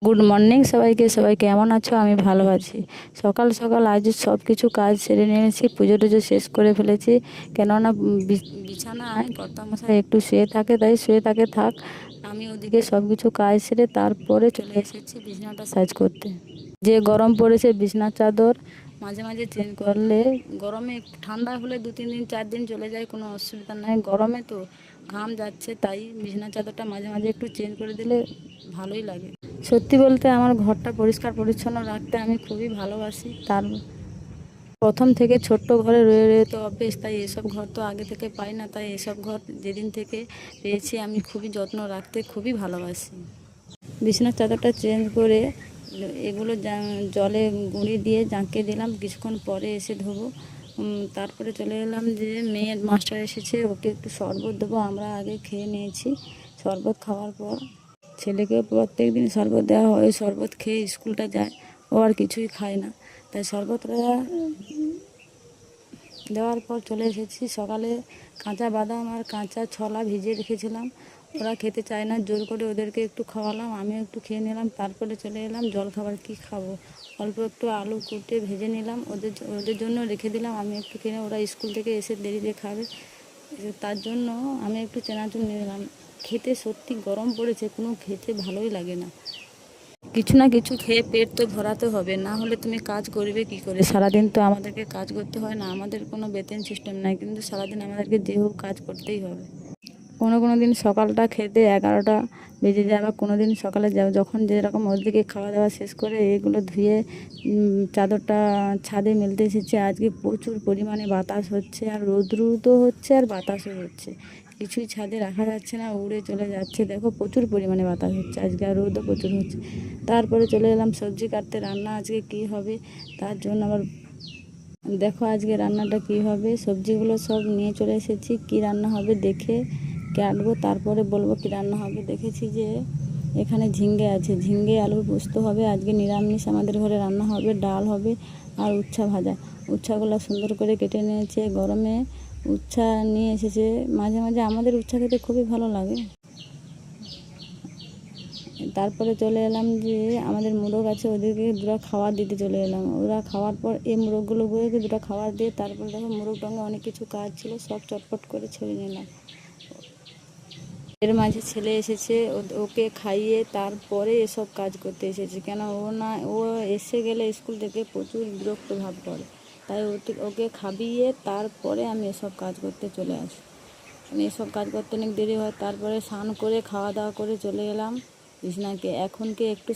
Good morning সবাইকে। সবাই কেমন আছো? আমি ভালো আছি। সকাল সকাল আজ সব কিছু কাজ সেরে নিয়েছি, পুজো টুজো শেষ করে ফেলেছি। কেননা বিছানায় কর্তামশাই একটু শুয়ে থাকে, তাই শুয়ে থাকে থাক, আমি ওদিকে সব কিছু কাজ সেরে তারপরে চলে এসেছি বিছানাটা সাইজ করতে। যে গরম পড়েছে, বিছানার চাদর মাঝে মাঝে চেঞ্জ করলে, গরমে ঠান্ডা হলে 2-3 দিন 4 দিন চলে যায়, কোনো অসুবিধা নাই। গরমে তো ঘাম যাচ্ছে, তাই বিছানার চাদরটা মাঝে মাঝে একটু চেঞ্জ করে দিলে ভালোই লাগে। সত্যি বলতে আমার ঘরটা পরিষ্কার পরিচ্ছন্ন রাখতে আমি খুবই ভালোবাসি। তার প্রথম থেকে ছোট্ট ঘরে রয়ে রয়ে তো অভ্যেস, তাই এসব ঘর তো আগে থেকে পাই না, তাই এসব ঘর যেদিন থেকে পেয়েছি আমি খুবই যত্ন রাখতে খুবই ভালোবাসি। বিছানার চাদরটা চেঞ্জ করে এগুলো জলে গুঁড়ি দিয়ে জাঁকিয়ে দিলাম, কিছুক্ষণ পরে এসে ধোবো। তারপরে চলে এলাম যে মেয়ের মাস্টার এসেছে, ওকে একটু শরবত দেবো। আমরা আগে খেয়ে নিয়েছি। শরবত খাওয়ার পর ছেলেকে প্রত্যেক দিন শরবত দেওয়া হয়, শরবত খেয়ে স্কুলটা যায়। ও আর কিছুই খায় না, তাই শরবতটা দেওয়ার পর চলে এসেছি। সকালে কাঁচা বাদাম আর কাঁচা ছোলা ভিজিয়ে রেখেছিলাম, ওরা খেতে চায় না, জোর করে ওদেরকে একটু খাওয়ালাম, আমিও একটু খেয়ে নিলাম। তারপরে চলে এলাম জল খাবার। কি খাবো, অল্প একটু আলু কুটে ভেজে নিলাম, ওদের ওদের জন্য রেখে দিলাম। আমি একটু খেয়ে, ওরা স্কুল থেকে এসে দেরিতে খাবে, তার জন্য আমি একটু চানাচুর নিয়ে নিলাম। খেতে সত্যি গরম পড়েছে, কোনো খেতে ভালোই লাগে না। কিছু না কিছু খেয়ে পেট তো ভরাতে হবে, না হলে তুমি কাজ করবে কি করে? সারাদিন তো আমাদেরকে কাজ করতে হয় না, আমাদের কোনো বেতন সিস্টেম নাই, কিন্তু সারাদিন আমাদেরকে যে হোক কাজ করতেই হবে। কোনো দিন সকালটা খেতে 11টা বেজে যায়, আবার কোনো দিন সকালে যখন যেরকম ওদিকে খাওয়া দাওয়া শেষ করে এগুলো ধুয়ে চাদরটা ছাদে মেলতে এসেছি। আজকে প্রচুর পরিমাণে বাতাস হচ্ছে, আর রৌদ্রুতো হচ্ছে আর বাতাসও হচ্ছে, কিছুই ছাদে রাখা যাচ্ছে না, উড়ে চলে যাচ্ছে। দেখো প্রচুর পরিমাণে বাতাস হচ্ছে আজকে, আর রোদও প্রচুর হচ্ছে। তারপরে চলে এলাম সবজি কাটতে। রান্না আজকে কি হবে তার জন্য আবার দেখো আজকে রান্নাটা কি হবে। সবজিগুলো সব নিয়ে চলে এসেছি, কি রান্না হবে দেখে কাটবো, তারপরে বলবো কি রান্না হবে। দেখেছি যে এখানে ঝিঙ্গে আছে, ঝিঙ্গে আলুর পোস্ত হবে। আজকে নিরামিষ আমাদের ঘরে রান্না হবে, ডাল হবে আর উচ্ছা ভাজা। উচ্ছাগুলো সুন্দর করে কেটে নিয়েছে, গরমে উচ্ছা নিয়ে এসেছে। মাঝে মাঝে আমাদের উচ্ছা খেতে খুবই ভালো লাগে। তারপরে চলে এলাম যে আমাদের মোরগ আছে, ওদেরকে দুটো খাবার দিতে চলে এলাম। ওরা খাওয়ার পর এই মোরগগুলো গুলোকে দুটো খাবার দিয়ে তারপরে দেখো মোরগ টঙ্গে অনেক কিছু কাজ ছিল, সব চটপট করে ছেড়ে নিলাম। এর মাঝে ছেলে এসেছে, ওকে খাইয়ে তারপরে এসব কাজ করতে এসেছে। কেন ও এসে গেলে স্কুল থেকে প্রচুর বিরক্ত ভাব করে, তাই ওকে খাইয়ে তারপরে আমি এসব কাজ করতে চলে আসি। আমি এসব কাজ করতে অনেক দেরি হয়। তারপরে স্নান করে খাওয়া দাওয়া করে চলে এলাম বিছনাকে। এখনকে একটু